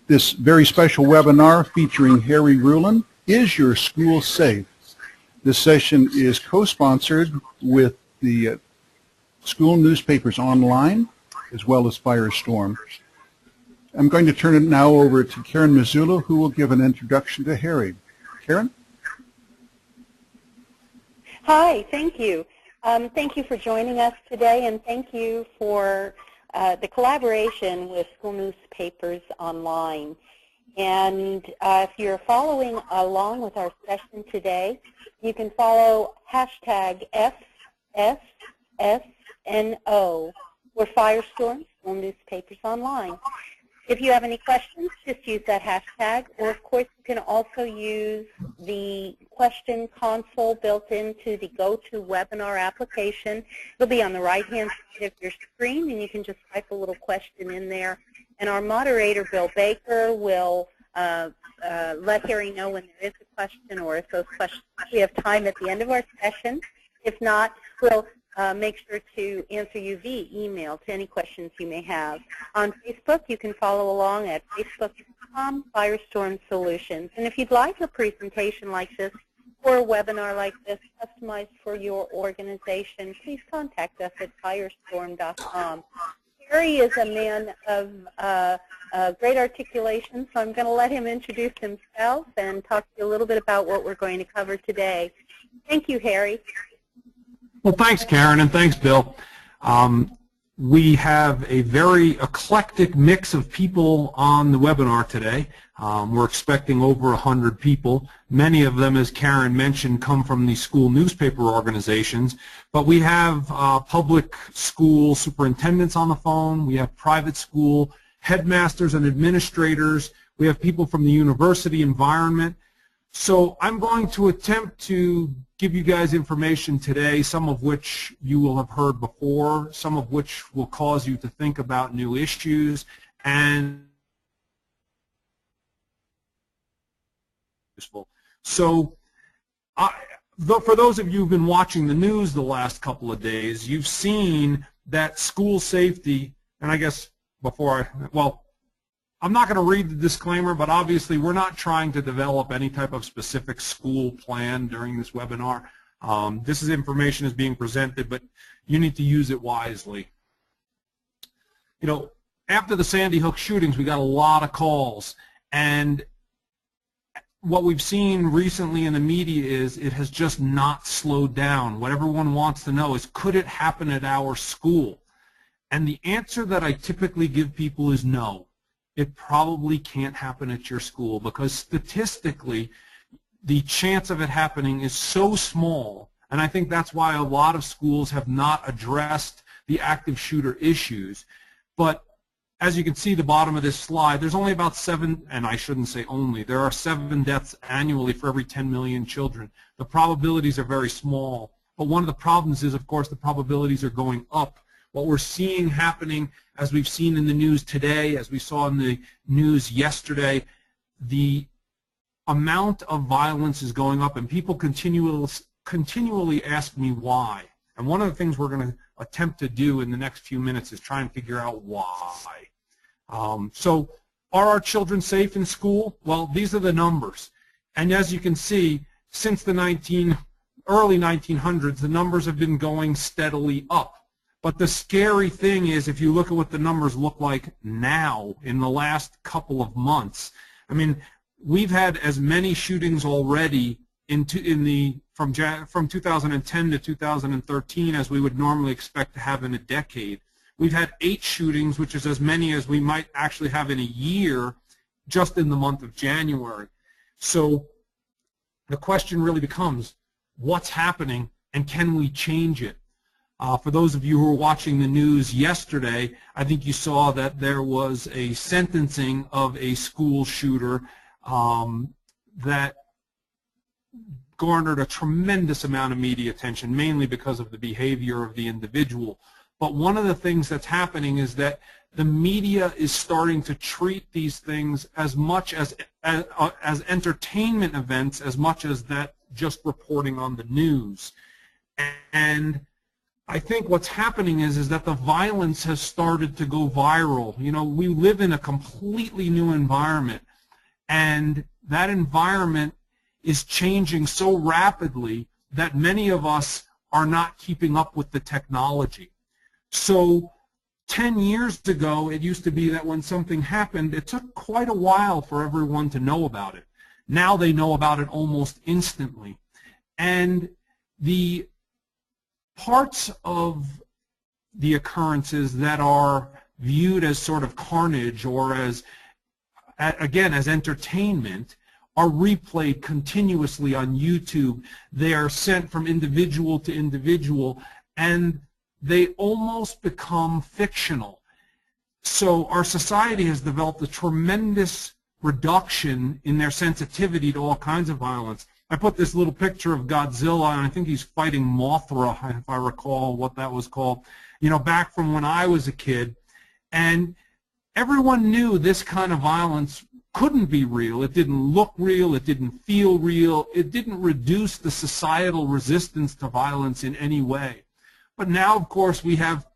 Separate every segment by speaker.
Speaker 1: this very special webinar featuring Harry Rhulen, Is Your School Safe? This session is co-sponsored with the School Newspapers Online as well as Firestorm. I'm going to turn it now over to Karen Mazzullo, who will give an introduction to Harry. Karen?
Speaker 2: Hi, thank you. Thank you for joining us today, and thank you for the collaboration with School Newspapers Online. And if you're following along with our session today, you can follow hashtag FSSNO for Firestorm School Newspapers Online. If you have any questions, just use that hashtag, or of course you can also use the question console built into the GoToWebinar application. It'll be on the right-hand side of your screen, and you can just type a little question in there. And our moderator, Bill Baker, will let Harry know when there is a question, or if those questions, we have time at the end of our session. If not, we'll make sure to answer you via email to any questions you may have. On Facebook, you can follow along at facebook.com Firestorm Solutions. And if you'd like a presentation like this or a webinar like this customized for your organization, please contact us at firestorm.com. Harry is a man of great articulation, so I'm going to let him introduce himself and talk to you a little bit about what we're going to cover today. Thank you, Harry.
Speaker 3: Well, thanks, Karen, and thanks, Bill. We have a very eclectic mix of people on the webinar today. We're expecting over 100 people. Many of them, as Karen mentioned, come from the school newspaper organizations. But we have public school superintendents on the phone. We have private school headmasters and administrators. We have people from the university environment. So I'm going to attempt to give you guys information today, some of which you will have heard before, some of which will cause you to think about new issues, and useful. So for those of you who've been watching the news the last couple of days, you've seen that school safety, and I guess I'm not going to read the disclaimer, but obviously we're not trying to develop any type of specific school plan during this webinar. This information is being presented, but you need to use it wisely. You know, after the Sandy Hook shootings, we got a lot of calls, and what we've seen recently in the media is it has just not slowed down. What everyone wants to know is, could it happen at our school? And the answer that I typically give people is no. It probably can't happen at your school, because statistically the chance of it happening is so small, and I think that's why a lot of schools have not addressed the active shooter issues. But as you can see the bottom of this slide, there's only about 7, and I shouldn't say only, there are 7 deaths annually for every 10 million children. The probabilities are very small, but one of the problems is, of course, the probabilities are going up. What we're seeing happening, as we've seen in the news today, as we saw in the news yesterday, the amount of violence is going up, and people continually ask me why. And one of the things we're going to attempt to do in the next few minutes is try and figure out why. So are our children safe in school? Well, these are the numbers. And as you can see, since the early 1900s, the numbers have been going steadily up. But the scary thing is, if you look at what the numbers look like now in the last couple of months, I mean, we've had as many shootings already from 2010 to 2013 as we would normally expect to have in a decade. We've had 8 shootings, which is as many as we might actually have in a year, just in the month of January. So the question really becomes, what's happening, and can we change it? For those of you who were watching the news yesterday, I think you saw that there was a sentencing of a school shooter that garnered a tremendous amount of media attention, mainly because of the behavior of the individual. But one of the things that's happening is that the media is starting to treat these things as much as entertainment events, as much as that just reporting on the news. And I think what's happening is that the violence has started to go viral. You know, we live in a completely new environment, and that environment is changing so rapidly that many of us are not keeping up with the technology. So 10 years ago, it used to be that when something happened, it took quite a while for everyone to know about it. Now they know about it almost instantly. And the parts of the occurrences that are viewed as sort of carnage or as, again, as entertainment are replayed continuously on YouTube. They are sent from individual to individual, and they almost become fictional. So our society has developed a tremendous reduction in their sensitivity to all kinds of violence. I put this little picture of Godzilla, and I think he's fighting Mothra, if I recall what that was called, you know, back from when I was a kid. And everyone knew this kind of violence couldn't be real. It didn't look real. It didn't feel real. It didn't reduce the societal resistance to violence in any way. But now, of course, we have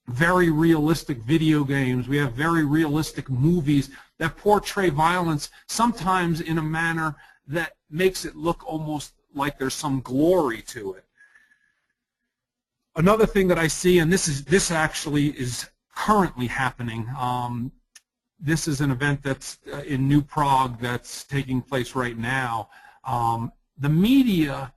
Speaker 3: very realistic video games. We have very realistic movies that portray violence, sometimes in a manner that makes it look almost like there's some glory to it. Another thing that I see, and this actually is currently happening, this is an event that's in New Prague that's taking place right now. The media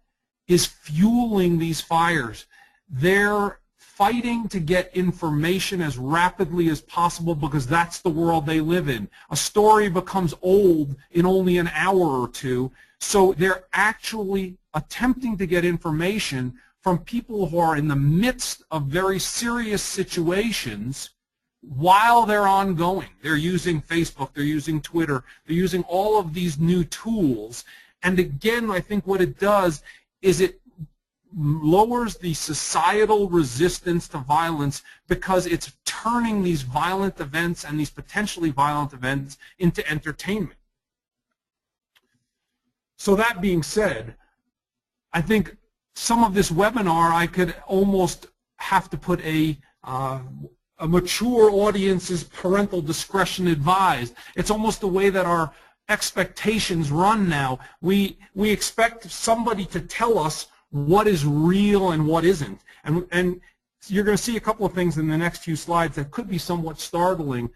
Speaker 3: is fueling these fires. They're fighting to get information as rapidly as possible because that's the world they live in. A story becomes old in only an hour or two, so they're actually attempting to get information from people who are in the midst of very serious situations while they're ongoing. They're using Facebook, they're using Twitter, they're using all of these new tools. And again, I think what it does is it lowers the societal resistance to violence because it's turning these violent events and these potentially violent events into entertainment. So that being said, I think some of this webinar I could almost have to put a mature audience's parental discretion advised. It's almost the way that our expectations run now. We expect somebody to tell us what is real and what isn't. And you're going to see a couple of things in the next few slides that could be somewhat startling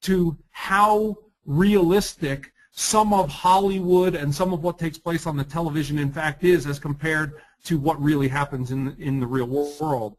Speaker 3: to how realistic some of Hollywood and some of what takes place on the television in fact is as compared to what really happens in the real world.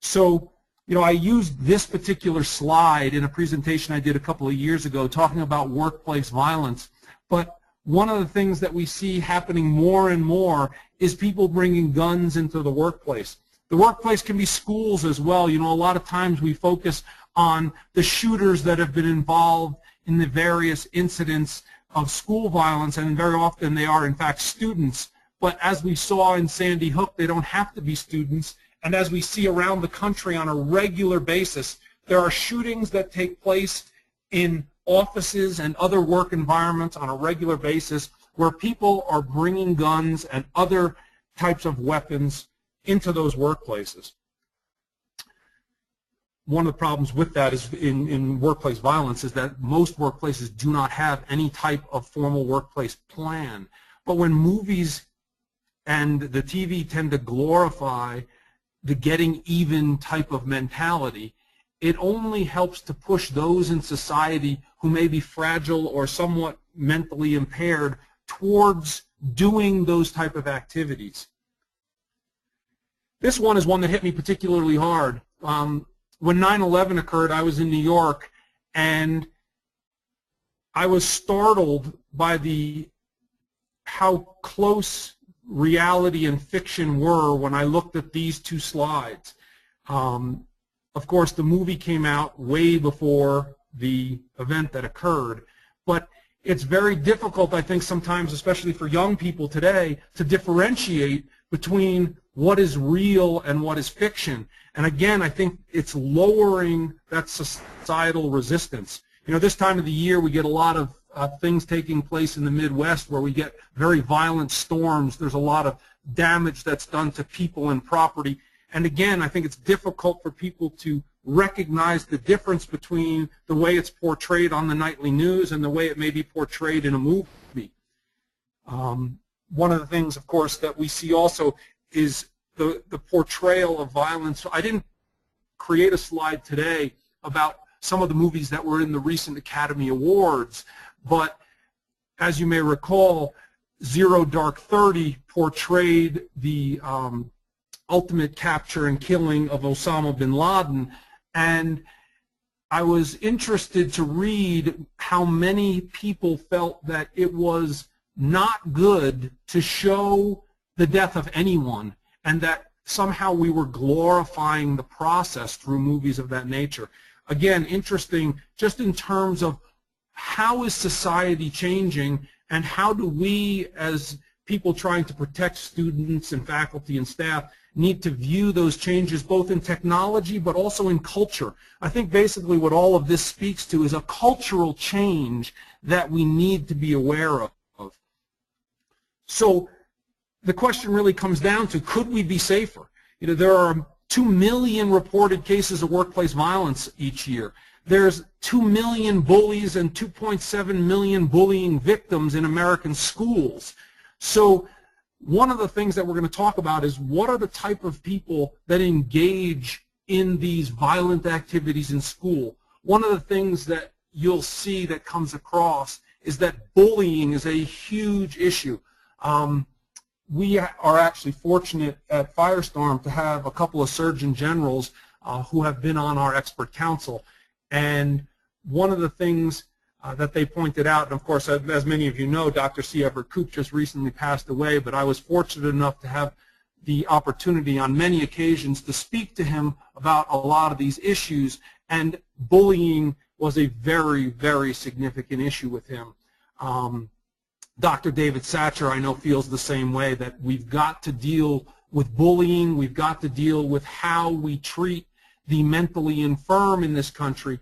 Speaker 3: So, you know, I used this particular slide in a presentation I did a couple of years ago talking about workplace violence, but one of the things that we see happening more and more is people bringing guns into the workplace. The workplace can be schools as well. You know, a lot of times we focus on the shooters that have been involved in the various incidents of school violence, and very often they are in fact students. But as we saw in Sandy Hook, they don't have to be students. And as we see around the country on a regular basis, there are shootings that take place in offices and other work environments on a regular basis where people are bringing guns and other types of weapons into those workplaces. One of the problems with that is in workplace violence is that most workplaces do not have any type of formal workplace plan. But when movies and the TV tend to glorify the getting even type of mentality, it only helps to push those in society who may be fragile or somewhat mentally impaired towards doing those type of activities. This one is one that hit me particularly hard. When 9/11 occurred, I was in New York, and I was startled by how close reality and fiction were when I looked at these two slides. Of course, the movie came out way before the event that occurred, but it's very difficult, I think, sometimes, especially for young people today, to differentiate between what is real and what is fiction. And again, I think it's lowering that societal resistance. You know, this time of the year we get a lot of things taking place in the Midwest where we get very violent storms. There's a lot of damage that's done to people and property. And again, I think it's difficult for people to recognize the difference between the way it's portrayed on the nightly news and the way it may be portrayed in a movie. One of the things, of course, that we see also is the portrayal of violence. I didn't create a slide today about some of the movies that were in the recent Academy Awards, but as you may recall, Zero Dark 30 portrayed the ultimate capture and killing of Osama bin Laden, and I was interested to read how many people felt that it was not good to show the death of anyone, and that somehow we were glorifying the process through movies of that nature. Again, interesting just in terms of how is society changing, and how do we, as people trying to protect students and faculty and staff, need to view those changes both in technology but also in culture. I think basically what all of this speaks to is a cultural change that we need to be aware of. So the question really comes down to, could we be safer? You know, there are 2 million reported cases of workplace violence each year. There's 2 million bullies and 2.7 million bullying victims in American schools. So one of the things that we're going to talk about is what are the type of people that engage in these violent activities in school. One of the things that you'll see that comes across is that bullying is a huge issue. We are actually fortunate at Firestorm to have a couple of surgeon generals who have been on our expert council. And one of the things that they pointed out, and of course, as many of you know, Dr. C. Everett Koop just recently passed away, but I was fortunate enough to have the opportunity on many occasions to speak to him about a lot of these issues, and bullying was a very, very significant issue with him. Dr. David Satcher, I know, feels the same way, that we've got to deal with bullying, we've got to deal with how we treat the mentally infirm in this country.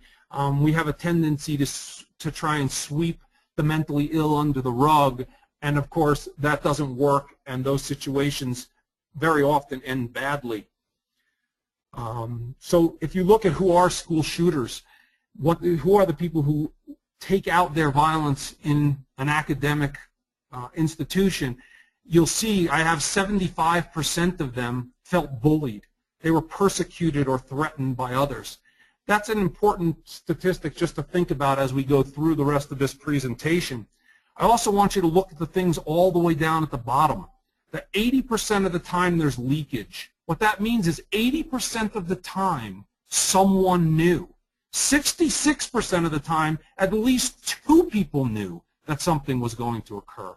Speaker 3: We have a tendency to try and sweep the mentally ill under the rug, and of course that doesn't work, and those situations very often end badly. So if you look at who are school shooters, who are the people who take out their violence in an academic institution, you'll see I have 75% of them felt bullied. They were persecuted or threatened by others. That's an important statistic just to think about as we go through the rest of this presentation. I also want you to look at the things all the way down at the bottom. That 80% of the time there's leakage. What that means is 80% of the time someone knew. 66% of the time at least 2 people knew that something was going to occur.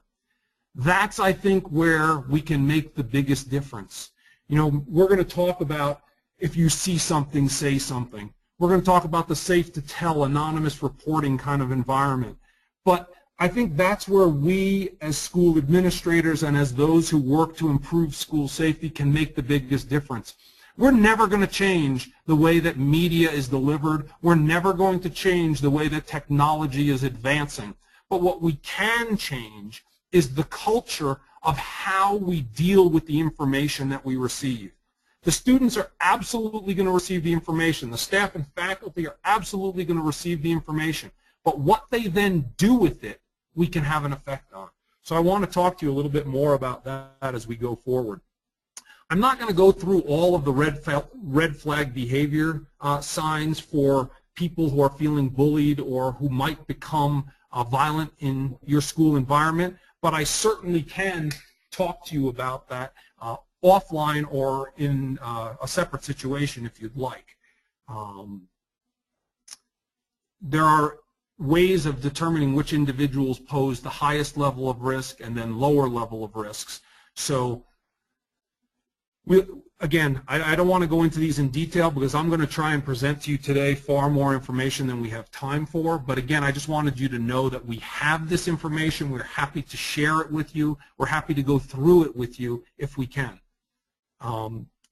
Speaker 3: That's, I think, where we can make the biggest difference. You know, we're going to talk about if you see something, say something. We're going to talk about the safe to tell, anonymous reporting kind of environment. But I think that's where we as school administrators and as those who work to improve school safety can make the biggest difference. We're never going to change the way that media is delivered. We're never going to change the way that technology is advancing. But what we can change is the culture of how we deal with the information that we receive. The students are absolutely going to receive the information. The staff and faculty are absolutely going to receive the information. But what they then do with it, we can have an effect on. So I want to talk to you a little bit more about that as we go forward. I'm not going to go through all of the red flag behavior signs for people who are feeling bullied or who might become violent in your school environment, but I certainly can talk to you about that offline or in a separate situation if you'd like. There are ways of determining which individuals pose the highest level of risk and then lower level of risks. So again, I don't want to go into these in detail because I'm going to try and present to you today far more information than we have time for. But again, I just wanted you to know that we have this information. We're happy to share it with you. We're happy to go through it with you if we can.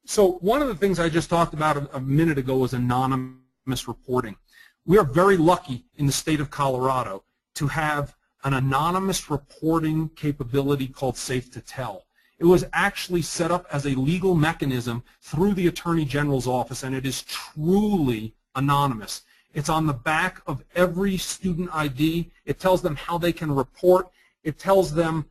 Speaker 3: So one of the things I just talked about a minute ago was anonymous reporting. We are very lucky in the state of Colorado to have an anonymous reporting capability called Safe to Tell. It was actually set up as a legal mechanism through the Attorney General's office, and it is truly anonymous. It's on the back of every student ID. It tells them how they can report. It tells them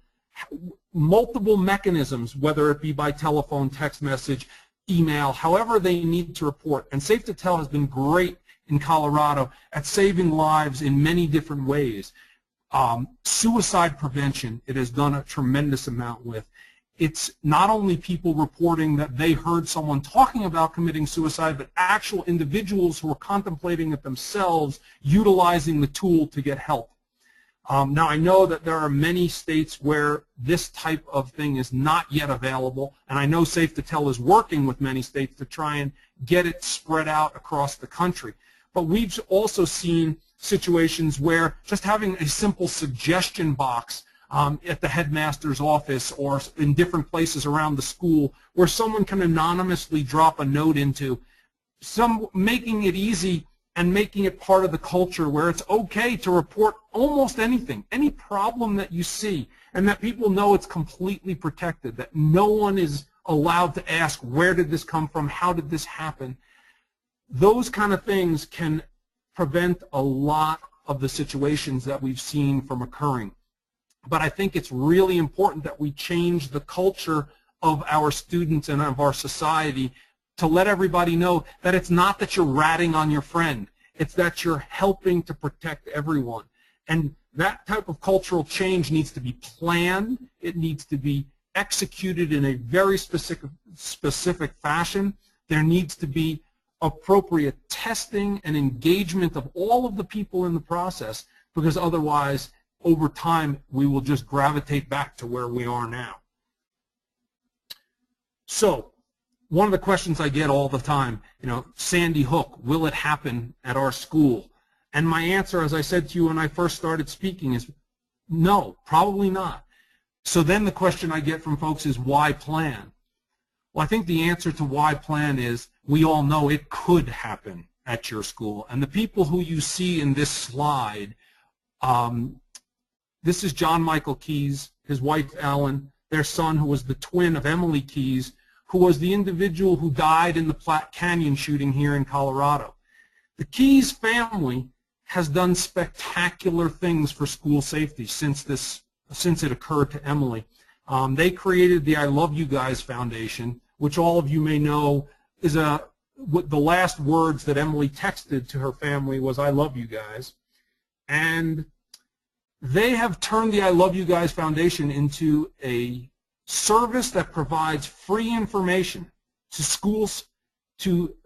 Speaker 3: multiple mechanisms, whether it be by telephone, text message, email, however they need to report. And Safe to Tell has been great in Colorado at saving lives in many different ways. Suicide prevention, it has done a tremendous amount with. It's not only people reporting that they heard someone talking about committing suicide, but actual individuals who are contemplating it themselves, utilizing the tool to get help. Now, I know that there are many states where this type of thing is not yet available, and I know Safe to Tell is working with many states to try and get it spread out across the country. But we've also seen situations where just having a simple suggestion box at the headmaster's office or in different places around the school where someone can anonymously drop a note into, making it easy and making it part of the culture where it's okay to report almost anything, any problem that you see, and that people know it's completely protected, that no one is allowed to ask, where did this come from, how did this happen? Those kind of things can prevent a lot of the situations that we've seen from occurring. But I think it's really important that we change the culture of our students and of our society to let everybody know that it's not that you're ratting on your friend. It's that you're helping to protect everyone. And that type of cultural change needs to be planned. It needs to be executed in a very specific fashion. There needs to be appropriate testing and engagement of all of the people in the process, because otherwise, over time, we will just gravitate back to where we are now. So, one of the questions I get all the time, Sandy Hook, will it happen at our school? And my answer, as I said to you when I first started speaking, is no, probably not. So then the question I get from folks is, why plan? Well, I think the answer to why plan is, we all know it could happen at your school. And the people who you see in this slide, this is John Michael Keyes, his wife Ellen, their son who was the twin of Emily Keyes, who was the individual who died in the Platte Canyon shooting here in Colorado. The Keyes family has done spectacular things for school safety since it occurred to Emily. They created the I Love You Guys Foundation, which all of you may know is the last words that Emily texted to her family was, I love you guys. And they have turned the I Love You Guys Foundation into a service that provides free information to schools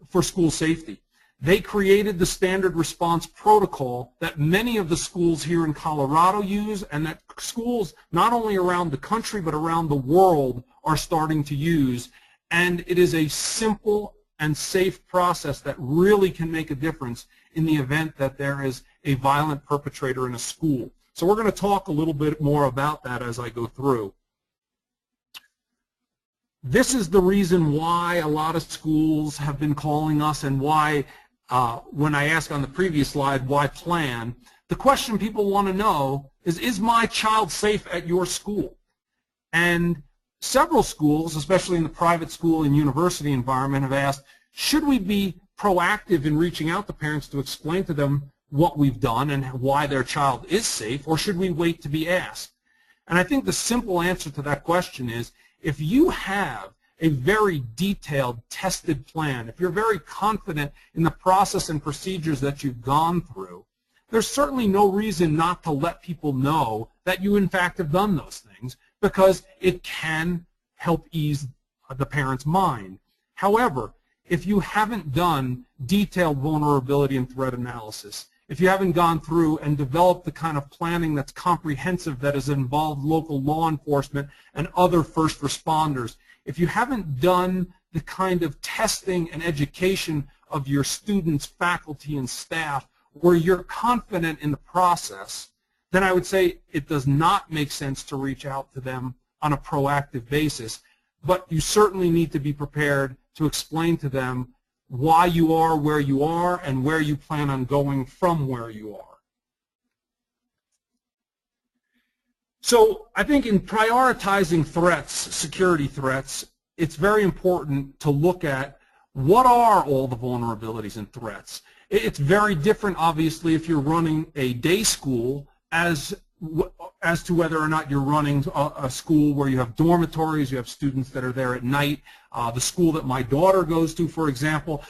Speaker 3: for school safety. They created the standard response protocol that many of the schools here in Colorado use, and that schools not only around the country but around the world are starting to use. And it is a simple and safe process that really can make a difference in the event that there is a violent perpetrator in a school. So we're going to talk a little bit more about that as I go through. This is the reason why a lot of schools have been calling us, and why, when I asked on the previous slide, why plan, the question people want to know is my child safe at your school? And several schools, especially in the private school and university environment, have asked, should we be proactive in reaching out to parents to explain to them what we've done and why their child is safe, or should we wait to be asked? And I think the simple answer to that question is, if you have a very detailed, tested plan, if you're very confident in the process and procedures that you've gone through, there's certainly no reason not to let people know that you in fact have done those things, because it can help ease the parent's mind. However, if you haven't done detailed vulnerability and threat analysis, if you haven't gone through and developed the kind of planning that's comprehensive, that has involved local law enforcement and other first responders, if you haven't done the kind of testing and education of your students, faculty, and staff where you're confident in the process, then I would say it does not make sense to reach out to them on a proactive basis. But you certainly need to be prepared to explain to them why you are where you are and where you plan on going from where you are. So I think in prioritizing threats, security threats, it's very important to look at what are all the vulnerabilities and threats. It's very different, obviously, if you're running a day school as to whether or not you're running a school where you have dormitories, you have students that are there at night. The school that my daughter goes to, for example,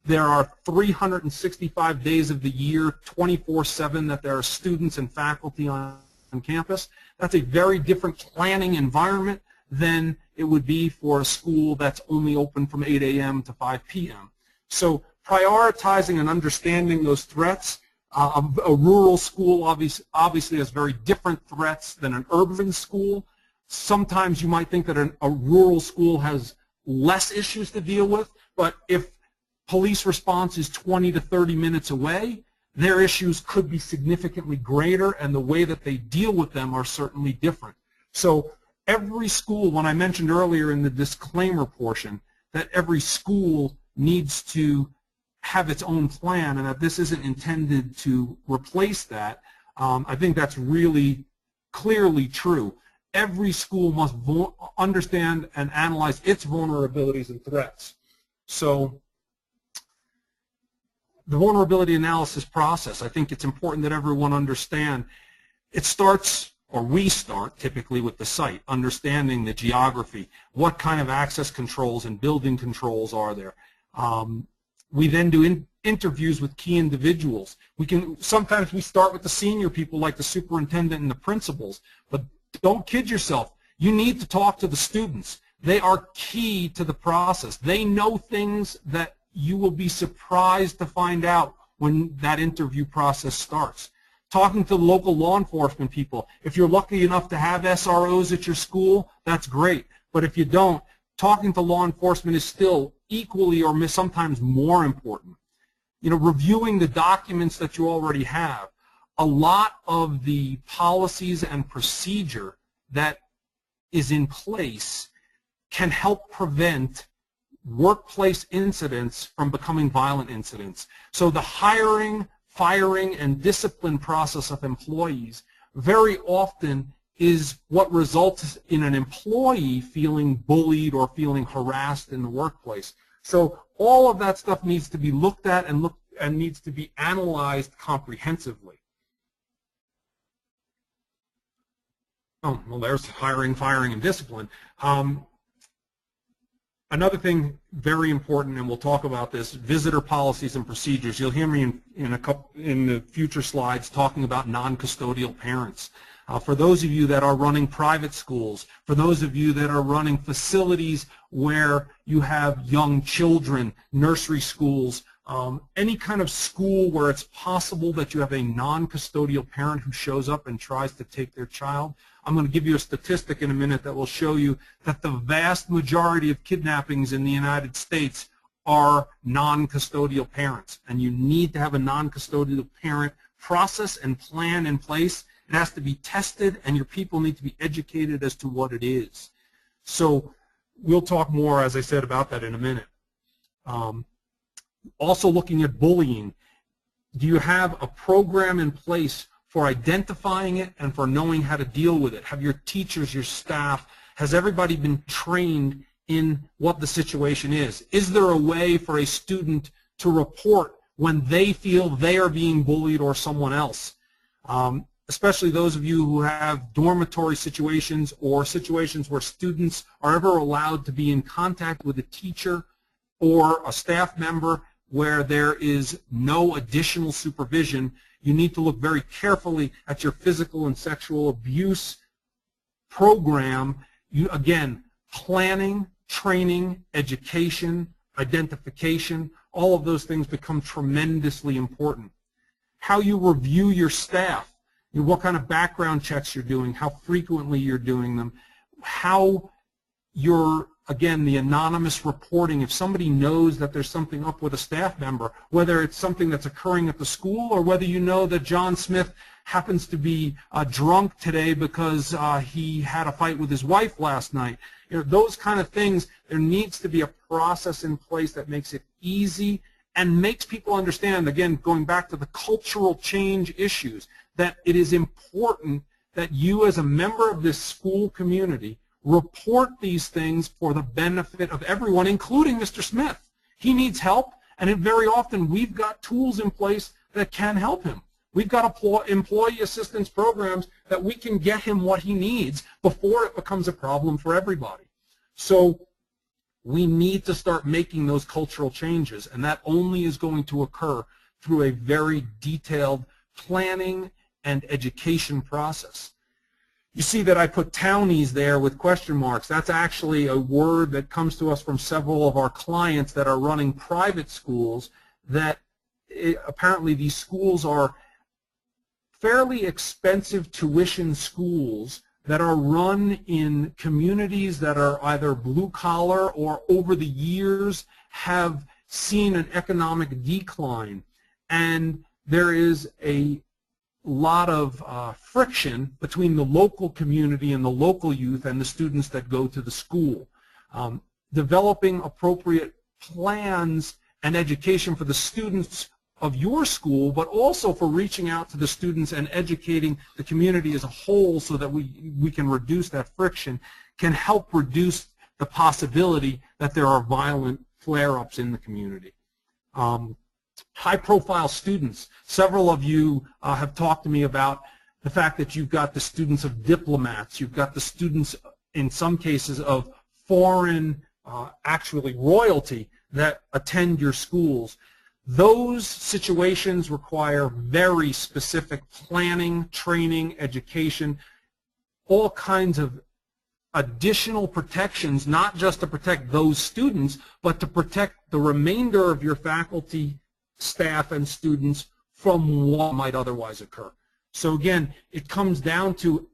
Speaker 3: there are 365 days of the year, 24/7, that there are students and faculty on campus. That's a very different planning environment than it would be for a school that's only open from 8 a.m. to 5 p.m. So prioritizing and understanding those threats. A rural school obviously has very different threats than an urban school. Sometimes you might think that a rural school has less issues to deal with, but if police response is 20 to 30 minutes away, their issues could be significantly greater, and the way that they deal with them are certainly different. So every school, when I mentioned earlier in the disclaimer portion, that every school needs to have its own plan and that this isn't intended to replace that, I think that's really clearly true. Every school must understand and analyze its vulnerabilities and threats. So the vulnerability analysis process, I think it's important that everyone understand. It starts, or we start typically with the site, understanding the geography, what kind of access controls and building controls are there. We then do interviews with key individuals. Sometimes we start with the senior people like the superintendent and the principals, but don't kid yourself. You need to talk to the students. They are key to the process. They know things that you will be surprised to find out when that interview process starts. Talking to the local law enforcement people. If you're lucky enough to have SROs at your school, that's great. But if you don't, talking to law enforcement is still equally or sometimes more important. You know, reviewing the documents that you already have. A lot of the policies and procedure that is in place can help prevent workplace incidents from becoming violent incidents. So the hiring, firing, and discipline process of employees very often is what results in an employee feeling bullied or feeling harassed in the workplace. So all of that stuff needs to be looked at and needs to be analyzed comprehensively. Oh, well, there's hiring, firing, and discipline. Another thing very important, and we'll talk about this, visitor policies and procedures. You'll hear me in the future slides talking about non-custodial parents. For those of you that are running private schools, for those of you that are running facilities where you have young children, nursery schools, any kind of school where it's possible that you have a non-custodial parent who shows up and tries to take their child, I'm going to give you a statistic in a minute that will show you that the vast majority of kidnappings in the United States are non-custodial parents. And you need to have a non-custodial parent process and plan in place. It has to be tested, and your people need to be educated as to what it is. So we'll talk more, as I said, about that in a minute. Also looking at bullying. Do you have a program in place for identifying it and for knowing how to deal with it? Have your teachers, your staff, has everybody been trained in what the situation is? Is there a way for a student to report when they feel they are being bullied or someone else? Especially those of you who have dormitory situations or situations where students are ever allowed to be in contact with a teacher or a staff member where there is no additional supervision. You need to look very carefully at your physical and sexual abuse program. Again, planning, training, education, identification, all of those things become tremendously important. How you review your staff, what kind of background checks you're doing, how frequently you're doing them, how you're, again, the anonymous reporting. If somebody knows that there's something up with a staff member, whether it's something that's occurring at the school or whether you know that John Smith happens to be drunk today because he had a fight with his wife last night. You know, those kind of things, there needs to be a process in place that makes it easy and makes people understand, again, going back to the cultural change issues, that it is important that you as a member of this school community report these things for the benefit of everyone, including Mr. Smith. He needs help, and very often we've got tools in place that can help him. We've got employee assistance programs that we can get him what he needs before it becomes a problem for everybody. So we need to start making those cultural changes, and that only is going to occur through a very detailed planning and education process. You see that I put townies there with question marks. That's actually a word that comes to us from several of our clients that are running private schools, that apparently these schools are fairly expensive tuition schools that are run in communities that are either blue collar or over the years have seen an economic decline. And there is a lot of friction between the local community and the local youth and the students that go to the school. Developing appropriate plans and education for the students of your school, but also for reaching out to the students and educating the community as a whole so that we can reduce that friction, can help reduce the possibility that there are violent flare-ups in the community. High-profile students. Several of you have talked to me about the fact that you've got the students of diplomats, you've got the students, in some cases, of foreign, actually royalty, that attend your schools. Those situations require very specific planning, training, education, all kinds of additional protections, not just to protect those students, but to protect the remainder of your faculty, staff, and students from what might otherwise occur. So again, it comes down to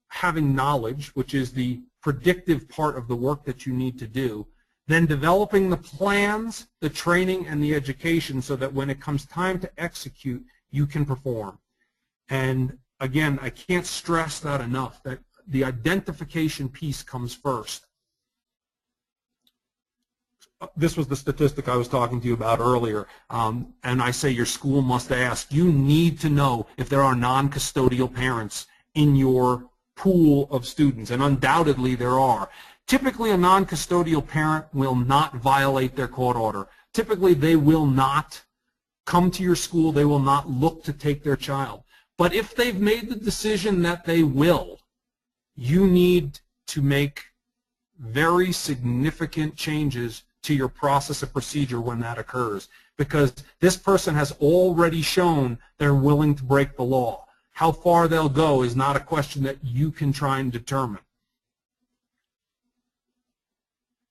Speaker 3: having knowledge, which is the predictive part of the work that you need to do, then developing the plans, the training, and the education so that when it comes time to execute, you can perform. And again, I can't stress that enough, that the identification piece comes first. This was the statistic I was talking to you about earlier, and I say your school must ask. You need to know if there are non-custodial parents in your pool of students, and undoubtedly there are. Typically, a non-custodial parent will not violate their court order. Typically, they will not come to your school. They will not look to take their child. But if they've made the decision that they will, you need to make very significant changes to your process and procedure when that occurs, because this person has already shown they're willing to break the law. How far they'll go is not a question that you can try and determine.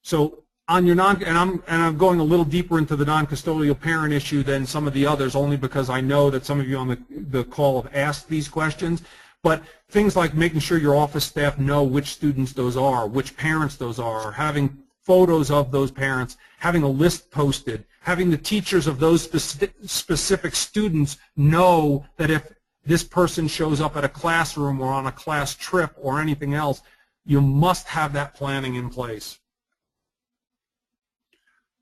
Speaker 3: So on your I'm going a little deeper into the non-custodial parent issue than some of the others, only because I know that some of you on the call have asked these questions. But things like making sure your office staff know which students those are, which parents those are, having photos of those parents, having a list posted, having the teachers of those specific students know that if this person shows up at a classroom or on a class trip or anything else, you must have that planning in place.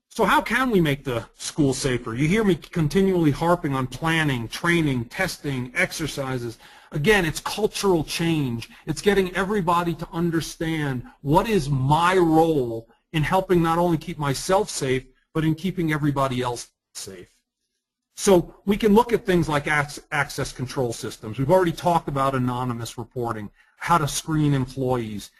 Speaker 3: So how can we make the school safer? You hear me continually harping on planning, training, testing, exercises. Again, it's cultural change. It's getting everybody to understand what is my role in helping not only keep myself safe, but in keeping everybody else safe. So we can look at things like access control systems. We've already talked about anonymous reporting, how to screen employees.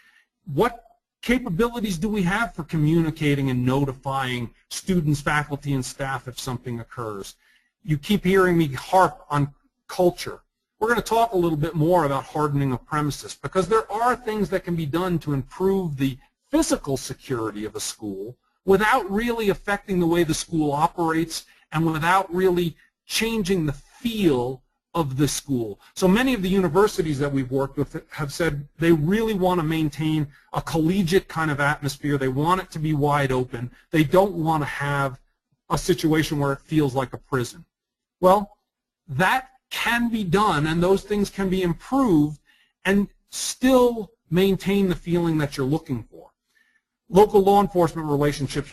Speaker 3: What capabilities do we have for communicating and notifying students, faculty, and staff if something occurs? You keep hearing me harp on culture. We're going to talk a little bit more about hardening of premises, because there are things that can be done to improve the physical security of a school without really affecting the way the school operates and without really changing the feel of the school. So many of the universities that we've worked with have said they really want to maintain a collegiate kind of atmosphere. They want it to be wide open. They don't want to have a situation where it feels like a prison. Well, that can be done, and those things can be improved and still maintain the feeling that you're looking for. Local law enforcement relationships,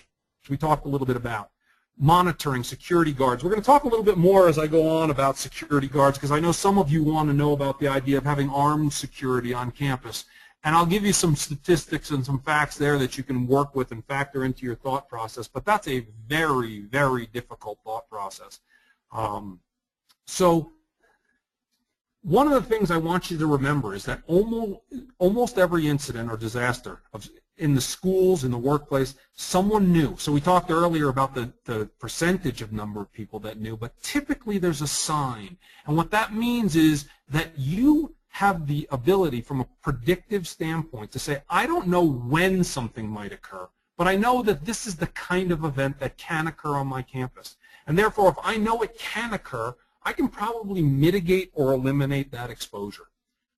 Speaker 3: we talked a little bit about. monitoring, security guards. We're going to talk a little bit more as I go on about security guards, because I know some of you want to know about the idea of having armed security on campus. And I'll give you some statistics and some facts there that you can work with and factor into your thought process, but that's a very, very difficult thought process. So one of the things I want you to remember is that almost every incident or disaster in the schools, in the workplace, someone knew. So we talked earlier about the percentage of number of people that knew, but typically there's a sign. And what that means is that you have the ability from a predictive standpoint to say, I don't know when something might occur, but I know that this is the kind of event that can occur on my campus. And therefore, if I know it can occur, I can probably mitigate or eliminate that exposure.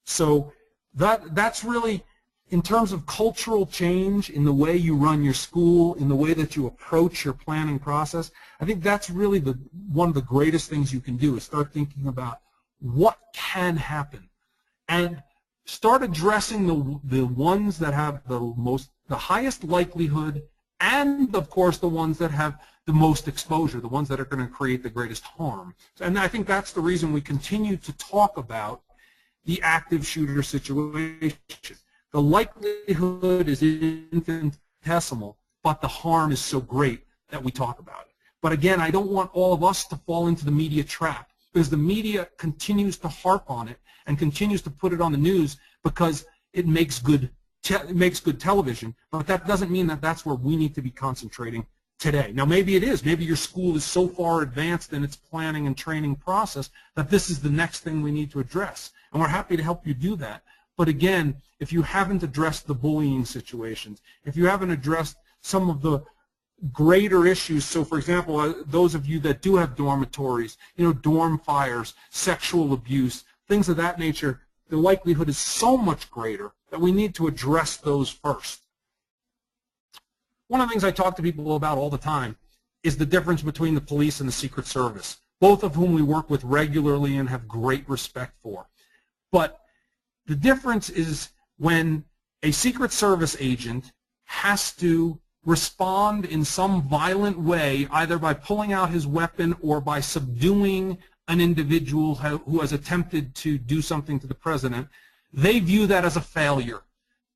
Speaker 3: So that's really, in terms of cultural change in the way you run your school, in the way that you approach your planning process, I think that's really one of the greatest things you can do, is start thinking about what can happen. And start addressing the ones that have the highest likelihood, and of course the ones that have the most exposure, the ones that are going to create the greatest harm. And I think that's the reason we continue to talk about the active shooter situation. The likelihood is infinitesimal, but the harm is so great that we talk about it. But again, I don't want all of us to fall into the media trap, because the media continues to harp on it and continues to put it on the news because it makes good television, but that doesn't mean that that's where we need to be concentrating today. Now maybe it is. Maybe your school is so far advanced in its planning and training process that this is the next thing we need to address, and we're happy to help you do that. But again, if you haven't addressed the bullying situations, if you haven't addressed some of the greater issues, so for example, those of you that do have dormitories, dorm fires, sexual abuse, things of that nature, the likelihood is so much greater that we need to address those first. One of the things I talk to people about all the time is the difference between the police and the Secret Service, both of whom we work with regularly and have great respect for. But the difference is when a Secret Service agent has to respond in some violent way, either by pulling out his weapon or by subduing an individual who has attempted to do something to the president, they view that as a failure.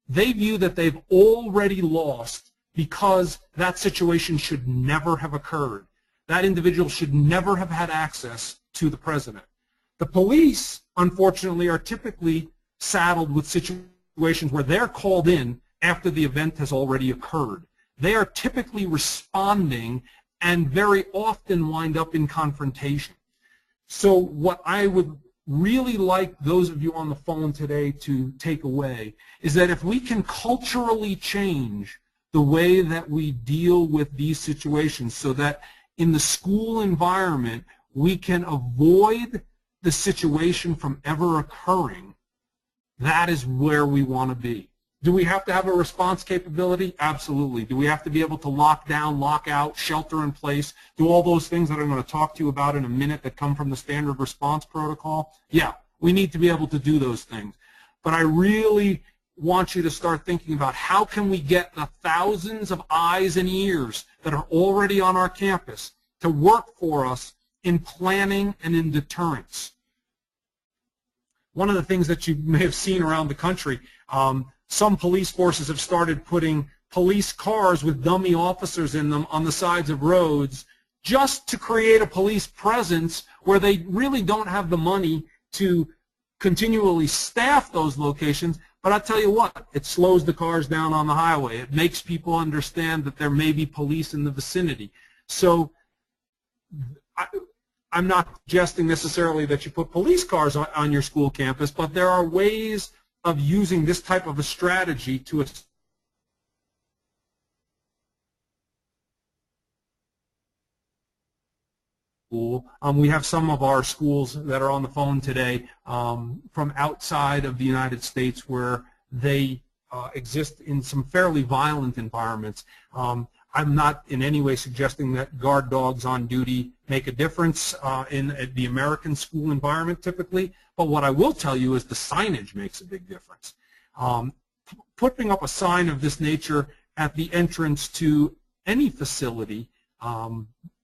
Speaker 3: They view that they've already lost because that situation should never have occurred. That individual should never have had access to the president. The police, unfortunately, are typically saddled with situations where they're called in after the event has already occurred. They are typically responding and very often wind up in confrontation. So what I would really like those of you on the phone today to take away is that if we can culturally change the way that we deal with these situations so that in the school environment we can avoid the situation from ever occurring, that is where we want to be. Do we have to have a response capability? Absolutely. Do we have to be able to lock down, lock out, shelter in place, do all those things that I'm going to talk to you about in a minute that come from the standard response protocol? Yeah, we need to be able to do those things. But I really want you to start thinking about how can we get the thousands of eyes and ears that are already on our campus to work for us in planning and in deterrence. One of the things that you may have seen around the country, some police forces have started putting police cars with dummy officers in them on the sides of roads just to create a police presence where they really don't have the money to continually staff those locations. But I'll tell you what, it slows the cars down on the highway. It makes people understand that there may be police in the vicinity. So I'm not suggesting necessarily that you put police cars on your school campus, but there are ways of using this type of a strategy to school. We have some of our schools that are on the phone today from outside of the United States where they exist in some fairly violent environments. I'm not in any way suggesting that guard dogs on duty make a difference in the American school environment typically, but what I will tell you is the signage makes a big difference. Putting up a sign of this nature at the entrance to any facility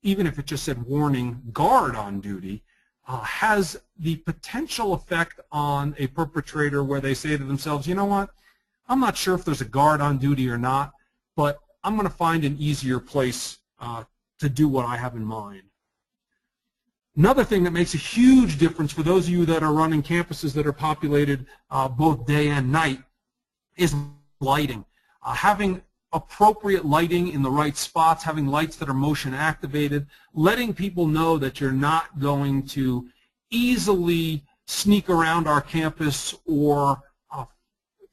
Speaker 3: even if it just said warning guard on duty, has the potential effect on a perpetrator where they say to themselves, you know what, I'm not sure if there's a guard on duty or not, but I'm going to find an easier place to do what I have in mind. Another thing that makes a huge difference for those of you that are running campuses that are populated both day and night is lighting. Having appropriate lighting in the right spots, having lights that are motion activated, letting people know that you're not going to easily sneak around our campus or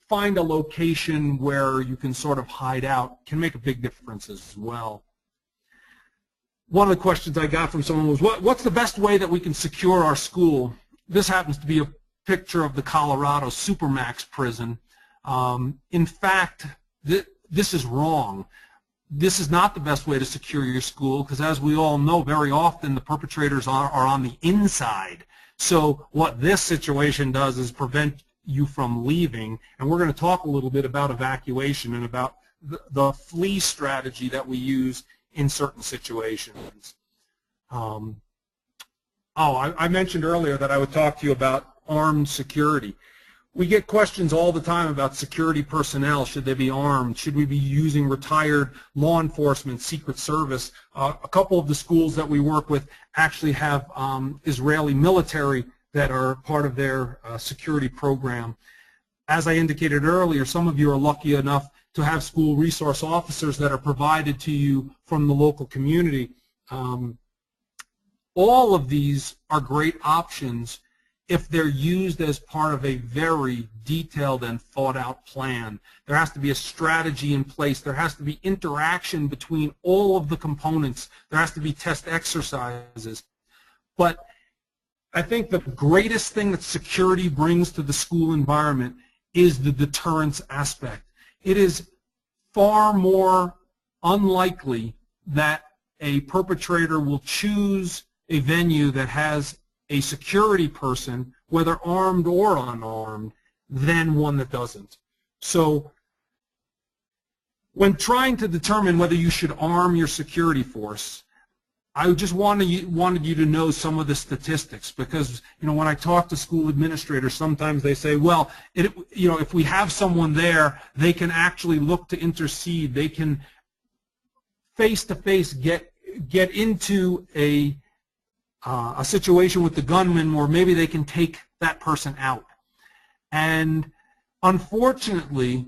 Speaker 3: find a location where you can sort of hide out can make a big difference as well. One of the questions I got from someone was, what's the best way that we can secure our school? This happens to be a picture of the Colorado Supermax prison. In fact, this is wrong. This is not the best way to secure your school because, as we all know, very often the perpetrators are on the inside. So what this situation does is prevent you from leaving, and we're going to talk a little bit about evacuation and about the flee strategy that we use in certain situations. I mentioned earlier that I would talk to you about armed security. We get questions all the time about security personnel. Should they be armed? Should we be using retired law enforcement, Secret Service? A couple of the schools that we work with actually have Israeli military that are part of their security program. As I indicated earlier, some of you are lucky enough to have school resource officers that are provided to you from the local community. All of these are great options if they're used as part of a very detailed and thought-out plan. There has to be a strategy in place. There has to be interaction between all of the components. There has to be test exercises. But I think the greatest thing that security brings to the school environment is the deterrence aspect. It is far more unlikely that a perpetrator will choose a venue that has a security person, whether armed or unarmed, than one that doesn't. So when trying to determine whether you should arm your security force, I just wanted you to know some of the statistics, because when I talk to school administrators, sometimes they say, well, if we have someone there, they can actually look to intercede. They can face-to-face get into a situation with the gunman where maybe they can take that person out. And unfortunately,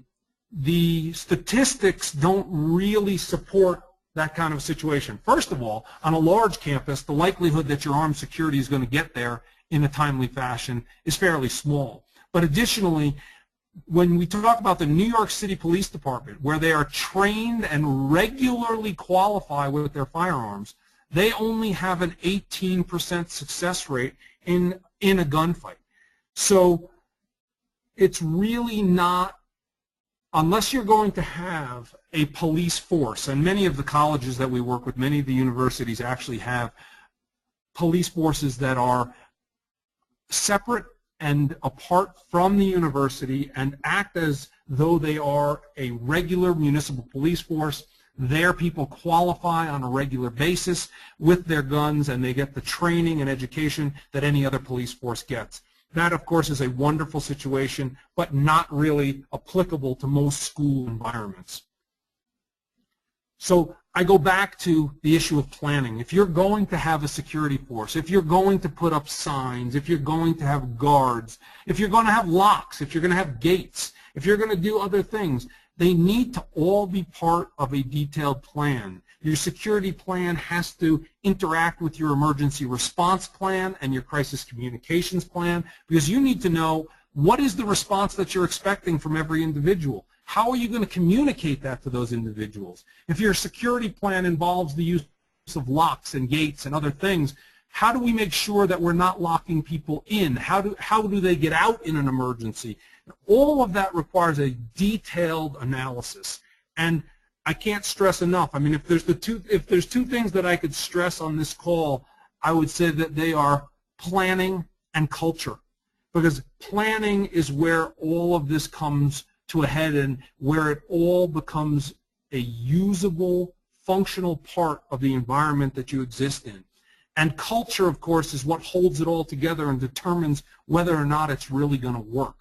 Speaker 3: the statistics don't really support that kind of situation. First of all, on a large campus, the likelihood that your armed security is going to get there in a timely fashion is fairly small. But additionally, when we talk about the New York City Police Department, where they are trained and regularly qualify with their firearms, they only have an 18% success rate in a gunfight. So it's really not, unless you're going to have a police force, and many of the colleges that we work with, many of the universities actually have police forces that are separate and apart from the university and act as though they are a regular municipal police force. Their people qualify on a regular basis with their guns, and they get the training and education that any other police force gets. That, of course, is a wonderful situation, but not really applicable to most school environments. So I go back to the issue of planning. If you're going to have a security force, if you're going to put up signs, if you're going to have guards, if you're going to have locks, if you're going to have gates, if you're going to do other things, they need to all be part of a detailed plan. Your security plan has to interact with your emergency response plan and your crisis communications plan, because you need to know what is the response that you're expecting from every individual. How are you going to communicate that to those individuals? If your security plan involves the use of locks and gates and other things, how do we make sure that we're not locking people in? How do they get out in an emergency? All of that requires a detailed analysis. And I can't stress enough. I mean, if there's two things that I could stress on this call, I would say that they are planning and culture. Because planning is where all of this comes to a head and where it all becomes a usable, functional part of the environment that you exist in. And culture, of course, is what holds it all together and determines whether or not it's really going to work.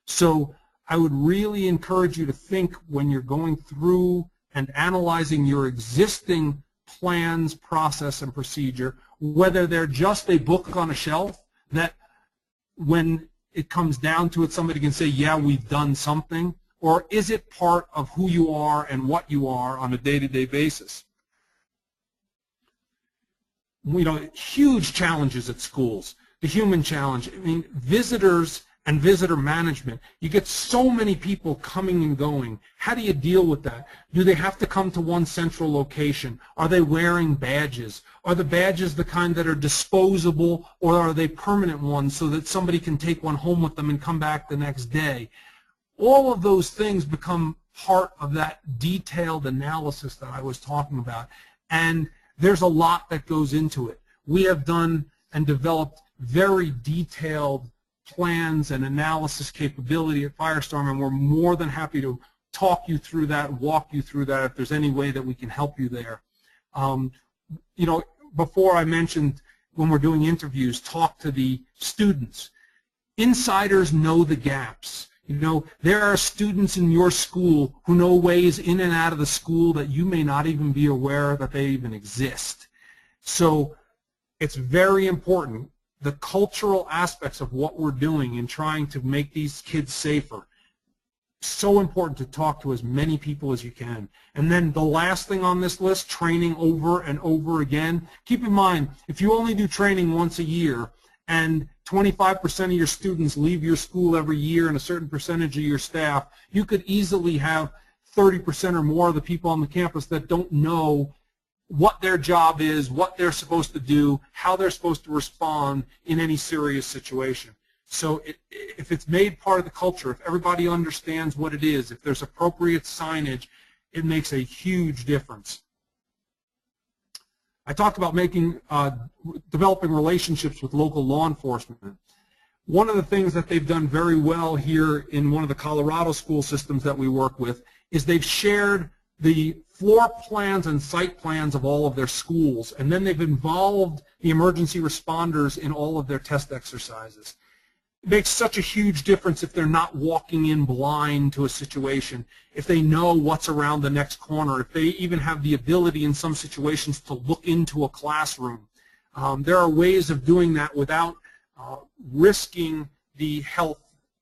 Speaker 3: So I would really encourage you to think when you're going through and analyzing your existing plans, process, and procedure, whether they're just a book on a shelf that when it comes down to it, somebody can say, yeah, we've done something, or is it part of who you are and what you are on a day-to-day basis? You know, huge challenges at schools. The human challenge. I mean, visitors and visitor management. You get so many people coming and going. How do you deal with that? Do they have to come to one central location? Are they wearing badges? Are the badges the kind that are disposable, or are they permanent ones so that somebody can take one home with them and come back the next day? All of those things become part of that detailed analysis that I was talking about. And there's a lot that goes into it. We have done and developed very detailed plans and analysis capability at Firestorm, and we're more than happy to talk you through that, walk you through that if there's any way that we can help you there. You know, before I mentioned when we're doing interviews, talk to the students. Insiders know the gaps. You know, there are students in your school who know ways in and out of the school that you may not even be aware that they even exist. So it's very important, the cultural aspects of what we're doing in trying to make these kids safer. So important to talk to as many people as you can. And then the last thing on this list, training over and over again. Keep in mind, if you only do training once a year and 25% of your students leave your school every year and a certain percentage of your staff, you could easily have 30% or more of the people on the campus that don't know what their job is, what they're supposed to do, how they're supposed to respond in any serious situation. So if it's made part of the culture, if everybody understands what it is, if there's appropriate signage, it makes a huge difference. I talked about developing relationships with local law enforcement. One of the things that they've done very well here in one of the Colorado school systems that we work with is they've shared the floor plans and site plans of all of their schools, and then they've involved the emergency responders in all of their test exercises. It makes such a huge difference if they're not walking in blind to a situation, if they know what's around the next corner, if they even have the ability in some situations to look into a classroom. There are ways of doing that without risking the health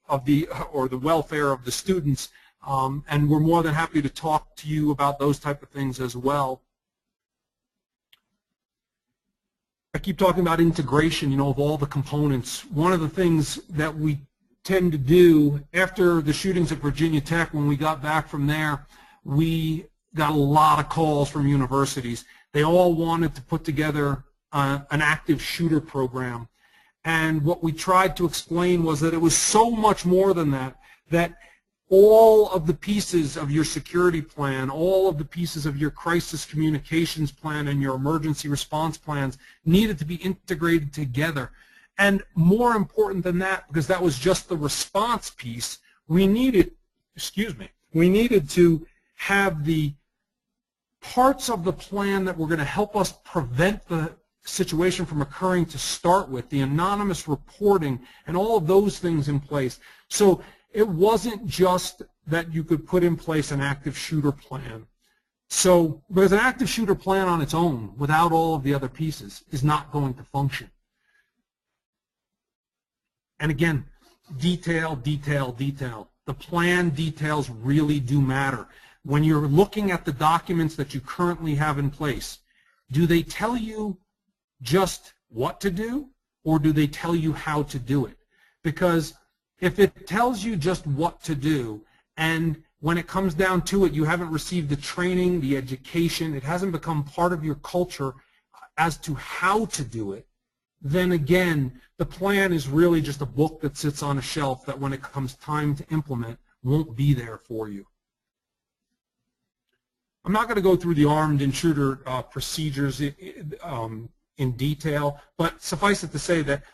Speaker 3: of or the welfare of the students. And we're more than happy to talk to you about those type of things as well. I keep talking about integration, you know, of all the components. One of the things that we tend to do after the shootings at Virginia Tech, when we got back from there, we got a lot of calls from universities. They all wanted to put together an active shooter program. And what we tried to explain was that it was so much more than that, that all of the pieces of your security plan, all of the pieces of your crisis communications plan and your emergency response plans needed to be integrated together. And more important than that, because that was just the response piece, we needed to have the parts of the plan that were going to help us prevent the situation from occurring to start with, the anonymous reporting and all of those things in place. So it wasn't just that you could put in place an active shooter plan. So, because an active shooter plan on its own, without all of the other pieces, is not going to function. And again, detail, detail, detail. The plan details really do matter. When you're looking at the documents that you currently have in place, do they tell you just what to do, or do they tell you how to do it? Because if it tells you just what to do, and when it comes down to it, you haven't received the training, the education, it hasn't become part of your culture as to how to do it, then again, the plan is really just a book that sits on a shelf that when it comes time to implement, won't be there for you. I'm not going to go through the armed intruder procedures in detail, but suffice it to say that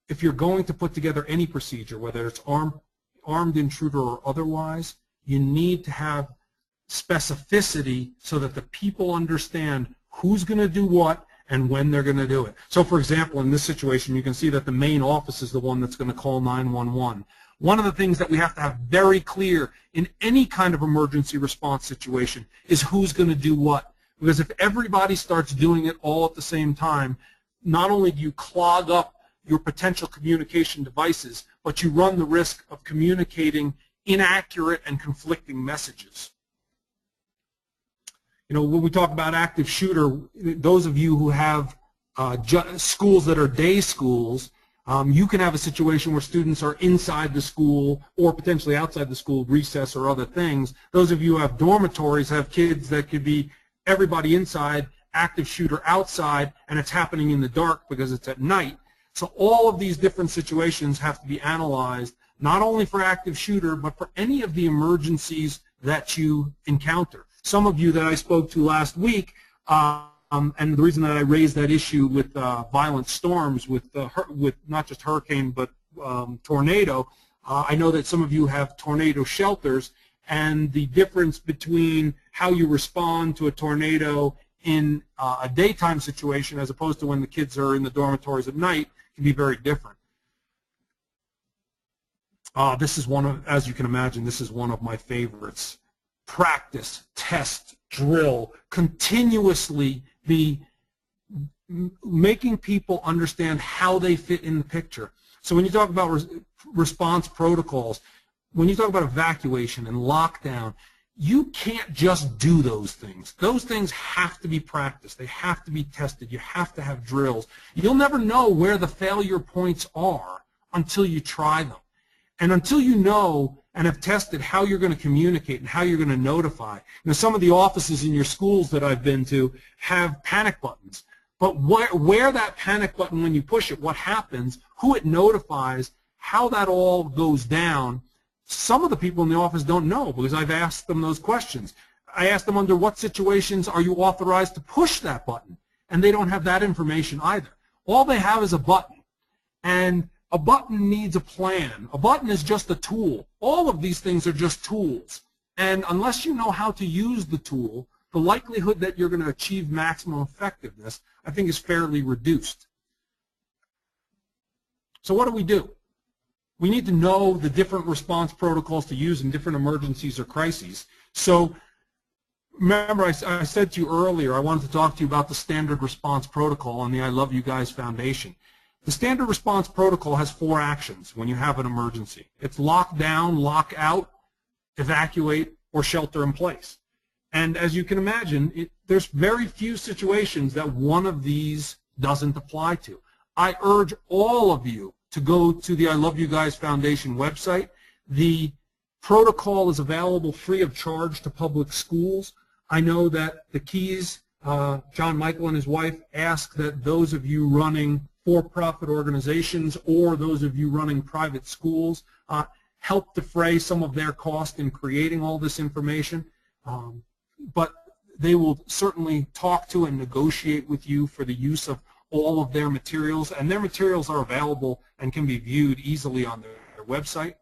Speaker 3: if you're going to put together any procedure, whether it's armed intruder or otherwise, you need to have specificity so that the people understand who's going to do what and when they're going to do it. So for example, in this situation, you can see that the main office is the one that's going to call 911. One of the things that we have to have very clear in any kind of emergency response situation is who's going to do what. Because if everybody starts doing it all at the same time, not only do you clog up your potential communication devices, but you run the risk of communicating inaccurate and conflicting messages. You know, when we talk about active shooter, those of you who have schools that are day schools, you can have a situation where students are inside the school or potentially outside the school, recess or other things. Those of you who have dormitories have kids that could be everybody inside, active shooter outside, and it's happening in the dark because it's at night. So all of these different situations have to be analyzed, not only for active shooter, but for any of the emergencies that you encounter. Some of you that I spoke to last week, and the reason that I raised that issue with violent storms, with not just hurricane but tornado, I know that some of you have tornado shelters, and the difference between how you respond to a tornado in a daytime situation as opposed to when the kids are in the dormitories at night can be very different. This is one of, as you can imagine, this is one of my favorites. Practice, test, drill, continuously be making people understand how they fit in the picture. So when you talk about response protocols, when you talk about evacuation and lockdown, you can't just do those things. Those things have to be practiced. They have to be tested. You have to have drills. You'll never know where the failure points are until you try them. And until you know and have tested how you're going to communicate and how you're going to notify. You know, some of the offices in your schools that I've been to have panic buttons. But where that panic button, when you push it, what happens, who it notifies, how that all goes down, some of the people in the office don't know because I've asked them those questions. I asked them under what situations are you authorized to push that button, and they don't have that information either. All they have is a button, and a button needs a plan. A button is just a tool. All of these things are just tools, and unless you know how to use the tool, the likelihood that you're going to achieve maximum effectiveness, I think, is fairly reduced. So what do? We need to know the different response protocols to use in different emergencies or crises. So remember, I said to you earlier, I wanted to talk to you about the standard response protocol on the I Love You Guys Foundation. The standard response protocol has 4 actions when you have an emergency. It's lock down, lock out, evacuate, or shelter in place. And as you can imagine, there's very few situations that one of these doesn't apply to. I urge all of you to go to the I Love You Guys Foundation website. The protocol is available free of charge to public schools. I know that the Keys, John Michael and his wife, ask that those of you running for-profit organizations or those of you running private schools help defray some of their cost in creating all this information. But they will certainly talk to and negotiate with you for the use of all of their materials, and their materials are available and can be viewed easily on their website.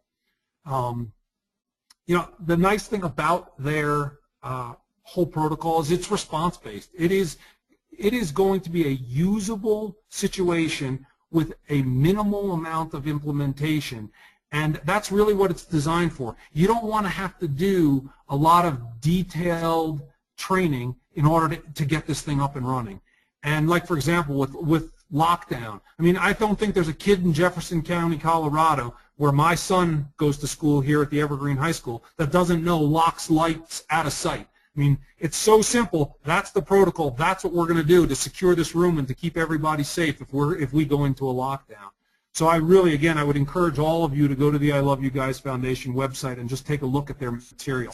Speaker 3: You know, the nice thing about their whole protocol is it's response-based. It is going to be a usable situation with a minimal amount of implementation, and that's really what it's designed for. You don't want to have to do a lot of detailed training in order to get this thing up and running. And like, for example, with lockdown, I mean, I don't think there's a kid in Jefferson County, Colorado, where my son goes to school here at the Evergreen High School, that doesn't know locks, lights, out of sight. I mean, it's so simple. That's the protocol. That's what we're going to do to secure this room and to keep everybody safe if we go into a lockdown. So I really, again, I would encourage all of you to go to the I Love You Guys Foundation website and just take a look at their material.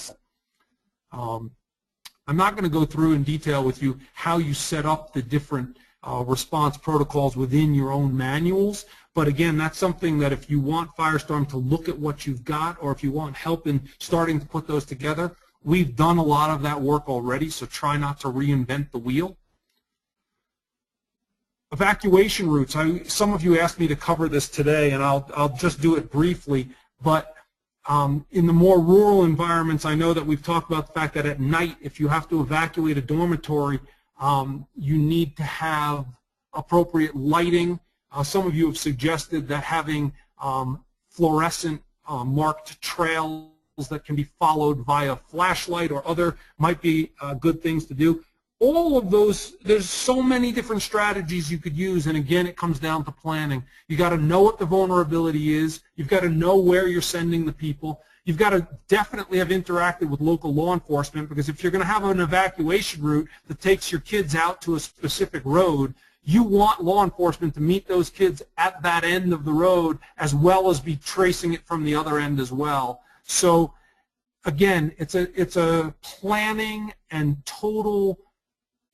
Speaker 3: I'm not going to go through in detail with you how you set up the different response protocols within your own manuals, but again, that's something that if you want Firestorm to look at what you've got, or if you want help in starting to put those together, we've done a lot of that work already, so try not to reinvent the wheel. Evacuation routes. Some of you asked me to cover this today, and I'll just do it briefly, but In the more rural environments, I know that we've talked about the fact that at night, if you have to evacuate a dormitory, you need to have appropriate lighting. Some of you have suggested that having fluorescent marked trails that can be followed via flashlight or other might be good things to do. All of those, there's so many different strategies you could use, and again, it comes down to planning. You got to know what the vulnerability is. You've got to know where you're sending the people. You've got to definitely have interacted with local law enforcement, because if you're going to have an evacuation route that takes your kids out to a specific road, you want law enforcement to meet those kids at that end of the road as well as be tracing it from the other end as well. So again, it's a planning and total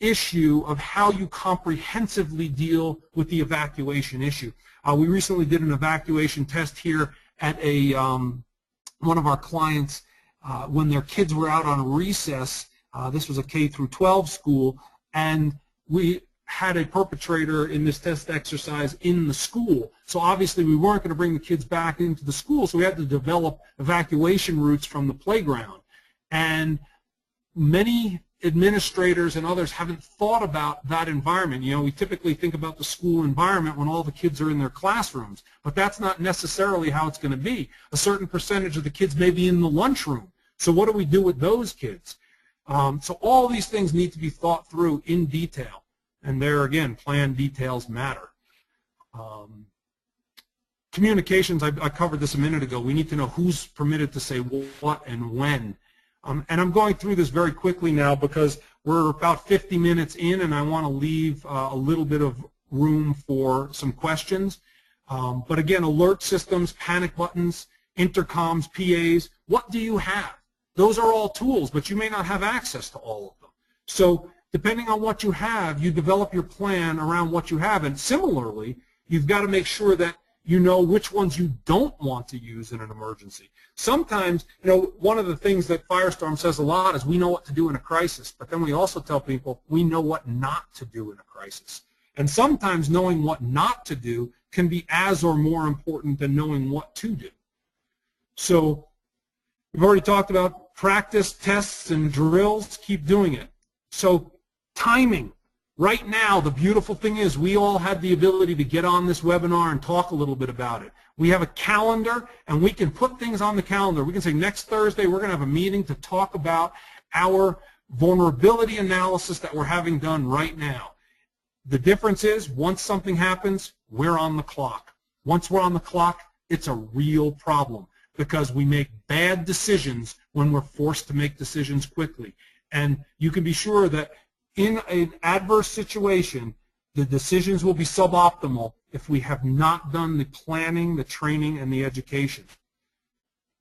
Speaker 3: issue of how you comprehensively deal with the evacuation issue. We recently did an evacuation test here at a one of our clients when their kids were out on recess. This was a K through 12 school, and we had a perpetrator in this test exercise in the school. So obviously we weren't going to bring the kids back into the school, so we had to develop evacuation routes from the playground. And many administrators and others haven't thought about that environment. You know, we typically think about the school environment when all the kids are in their classrooms, but that's not necessarily how it's going to be. A certain percentage of the kids may be in the lunchroom. So what do we do with those kids? So all these things need to be thought through in detail. And there again, plan details matter. Communications, I covered this a minute ago. We need to know who's permitted to say what and when. And I'm going through this very quickly now because we're about 50 minutes in, and I want to leave a little bit of room for some questions. But again, alert systems, panic buttons, intercoms, PAs, what do you have? Those are all tools, but you may not have access to all of them. So depending on what you have, you develop your plan around what you have. And similarly, you've got to make sure that you know which ones you don't want to use in an emergency. Sometimes, you know, one of the things that Firestorm says a lot is we know what to do in a crisis, but then we also tell people we know what not to do in a crisis. And sometimes knowing what not to do can be as or more important than knowing what to do. So we've already talked about practice, tests, and drills. Keep doing it. So timing. Right now, the beautiful thing is we all had the ability to get on this webinar and talk a little bit about it. We have a calendar, and we can put things on the calendar. We can say next Thursday we're going to have a meeting to talk about our vulnerability analysis that we're having done right now. The difference is once something happens, we're on the clock. Once we're on the clock, it's a real problem because we make bad decisions when we're forced to make decisions quickly. And you can be sure that in an adverse situation, the decisions will be suboptimal if we have not done the planning, the training, and the education.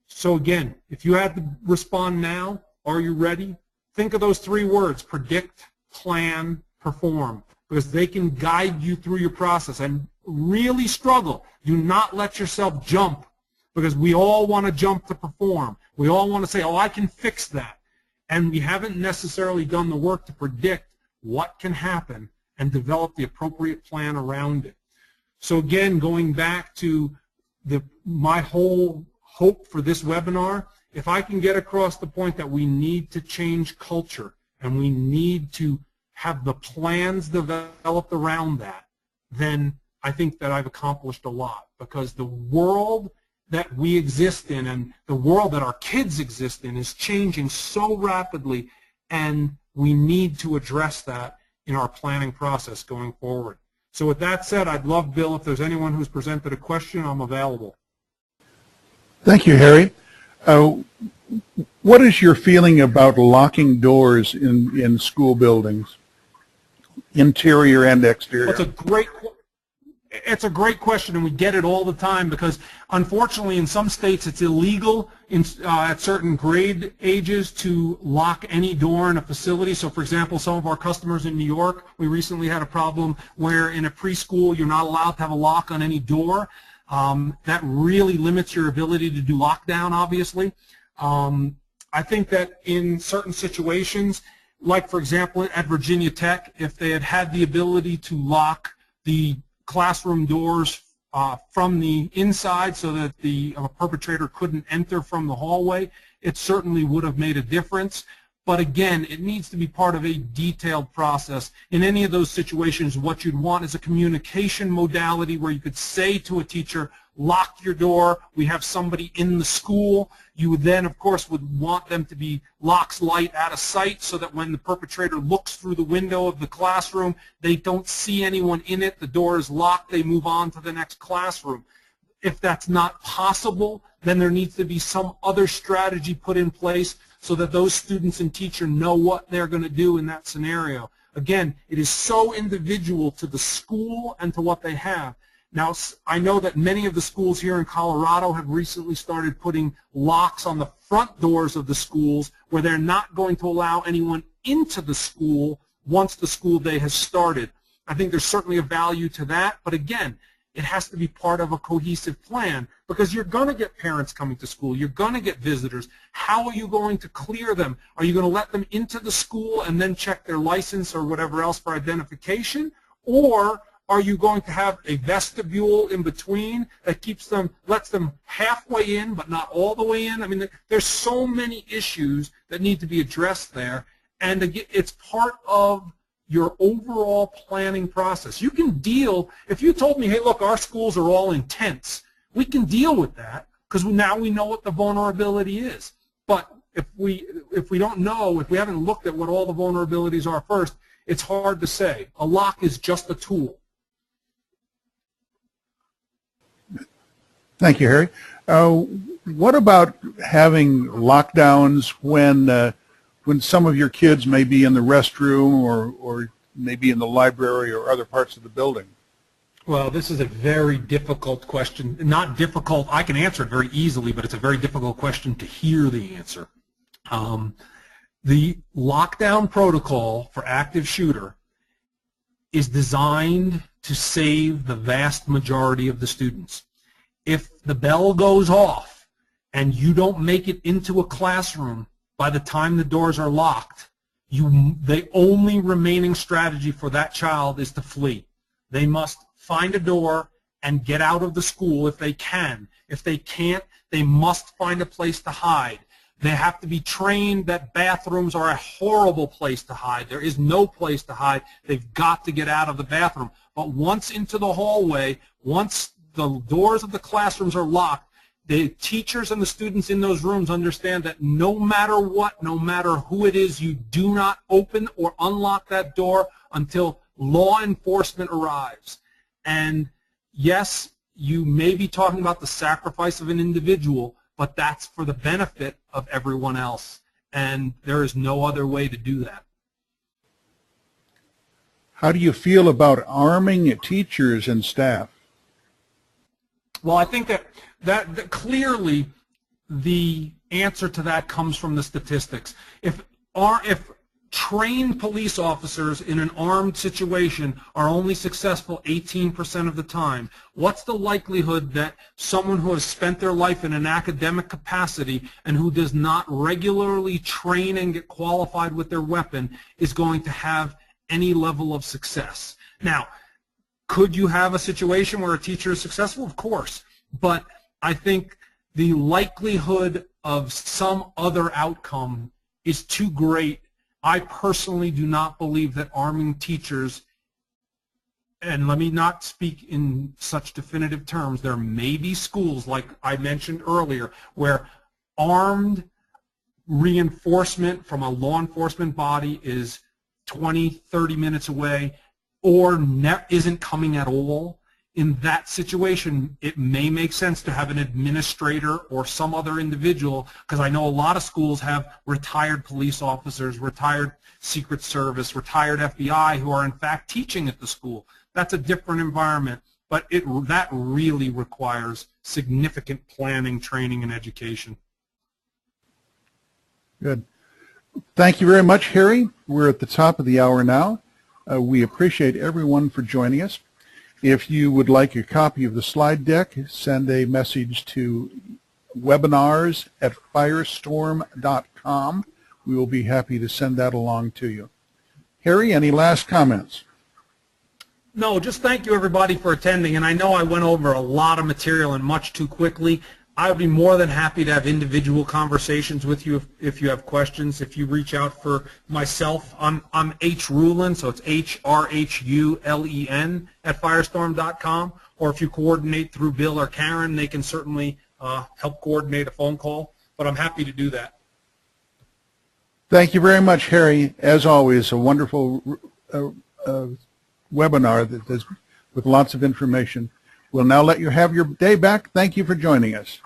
Speaker 3: So again, if you had to respond now, are you ready? Think of those 3 words: predict, plan, perform, because they can guide you through your process. And really struggle. Do not let yourself jump, because we all want to jump to perform. We all want to say, oh, I can fix that. And we haven't necessarily done the work to predict what can happen and develop the appropriate plan around it. So again, going back to my whole hope for this webinar, if I can get across the point that we need to change culture and we need to have the plans developed around that, then I think that I've accomplished a lot, because the world that we exist in and the world that our kids exist in is changing so rapidly, and we need to address that in our planning process going forward. So with that said, I'd love, Bill, if there's anyone who's presented a question, I'm available.
Speaker 1: Thank you, Harry. What is your feeling about locking doors in school buildings, interior and exterior?
Speaker 3: It's a great question, and we get it all the time because, unfortunately, in some states it's illegal at certain grade ages to lock any door in a facility. So, for example, some of our customers in New York, we recently had a problem where in a preschool you're not allowed to have a lock on any door. That really limits your ability to do lockdown, obviously. I think that in certain situations, like, for example, at Virginia Tech, if they had had the ability to lock the classroom doors from the inside so that the perpetrator couldn't enter from the hallway, it certainly would have made a difference. But again, it needs to be part of a detailed process. In any of those situations, what you'd want is a communication modality where you could say to a teacher, lock your door, we have somebody in the school. You would then, of course, would want them to be locks light out of sight so that when the perpetrator looks through the window of the classroom, they don't see anyone in it, the door is locked, they move on to the next classroom. If that's not possible, then there needs to be some other strategy put in place so that those students and teacher know what they're going to do in that scenario. Again, it is so individual to the school and to what they have. Now, I know that many of the schools here in Colorado have recently started putting locks on the front doors of the schools where they're not going to allow anyone into the school once the school day has started. I think there's certainly a value to that, but again, it has to be part of a cohesive plan because you're going to get parents coming to school. You're going to get visitors. How are you going to clear them? Are you going to let them into the school and then check their license or whatever else for identification? Or are you going to have a vestibule in between that keeps them, lets them halfway in but not all the way in? I mean, there's so many issues that need to be addressed there, and again, it's part of your overall planning process. You can deal, if you told me, hey, look, our schools are all intense, we can deal with that because now we know what the vulnerability is. But if we don't know, if we haven't looked at what all the vulnerabilities are first, it's hard to say. A lock is just a tool.
Speaker 1: Thank you, Harry. What about having lockdowns when some of your kids may be in the restroom or maybe in the library or other parts of the building?
Speaker 3: Well, this is a very difficult question. Not difficult, I can answer it very easily, but it's a very difficult question to hear the answer. The lockdown protocol for active shooter is designed to save the vast majority of the students. If the bell goes off and you don't make it into a classroom by the time the doors are locked, the only remaining strategy for that child is to flee. They must find a door and get out of the school if they can. If they can't, they must find a place to hide. They have to be trained that bathrooms are a horrible place to hide. There is no place to hide. They've got to get out of the bathroom. But once into the hallway, once the doors of the classrooms are locked, the teachers and the students in those rooms understand that no matter what, no matter who it is, you do not open or unlock that door until law enforcement arrives. And yes, you may be talking about the sacrifice of an individual, but that's for the benefit of everyone else. And there is no other way to do that.
Speaker 1: How do you feel about arming teachers and staff?
Speaker 3: Well, I think that clearly the answer to that comes from the statistics. If trained police officers in an armed situation are only successful 18% of the time, what's the likelihood that someone who has spent their life in an academic capacity and who does not regularly train and get qualified with their weapon is going to have any level of success? Now, could you have a situation where a teacher is successful? Of course. But I think the likelihood of some other outcome is too great. I personally do not believe that arming teachers, and let me not speak in such definitive terms, there may be schools, like I mentioned earlier, where armed reinforcement from a law enforcement body is 20, 30 minutes away, or isn't coming at all. In that situation, it may make sense to have an administrator or some other individual, because I know a lot of schools have retired police officers, retired Secret Service, retired FBI who are in fact teaching at the school. That's a different environment, but that really requires significant planning, training, and education.
Speaker 1: Good. Thank you very much, Harry. We're at the top of the hour now. We appreciate everyone for joining us. If you would like a copy of the slide deck, send a message to webinars@firestorm.com. We will be happy to send that along to you. Harry, any last comments?
Speaker 3: No, just thank you everybody for attending, and I know I went over a lot of material and much too quickly. I would be more than happy to have individual conversations with you if you have questions. If you reach out for myself, I'm H. Rhulen, so it's HRHULEN at Firestorm.com, or if you coordinate through Bill or Karen, they can certainly help coordinate a phone call, but I'm happy to do that.
Speaker 1: Thank you very much, Harry. As always, a wonderful webinar that is with lots of information. We'll now let you have your day back. Thank you for joining us.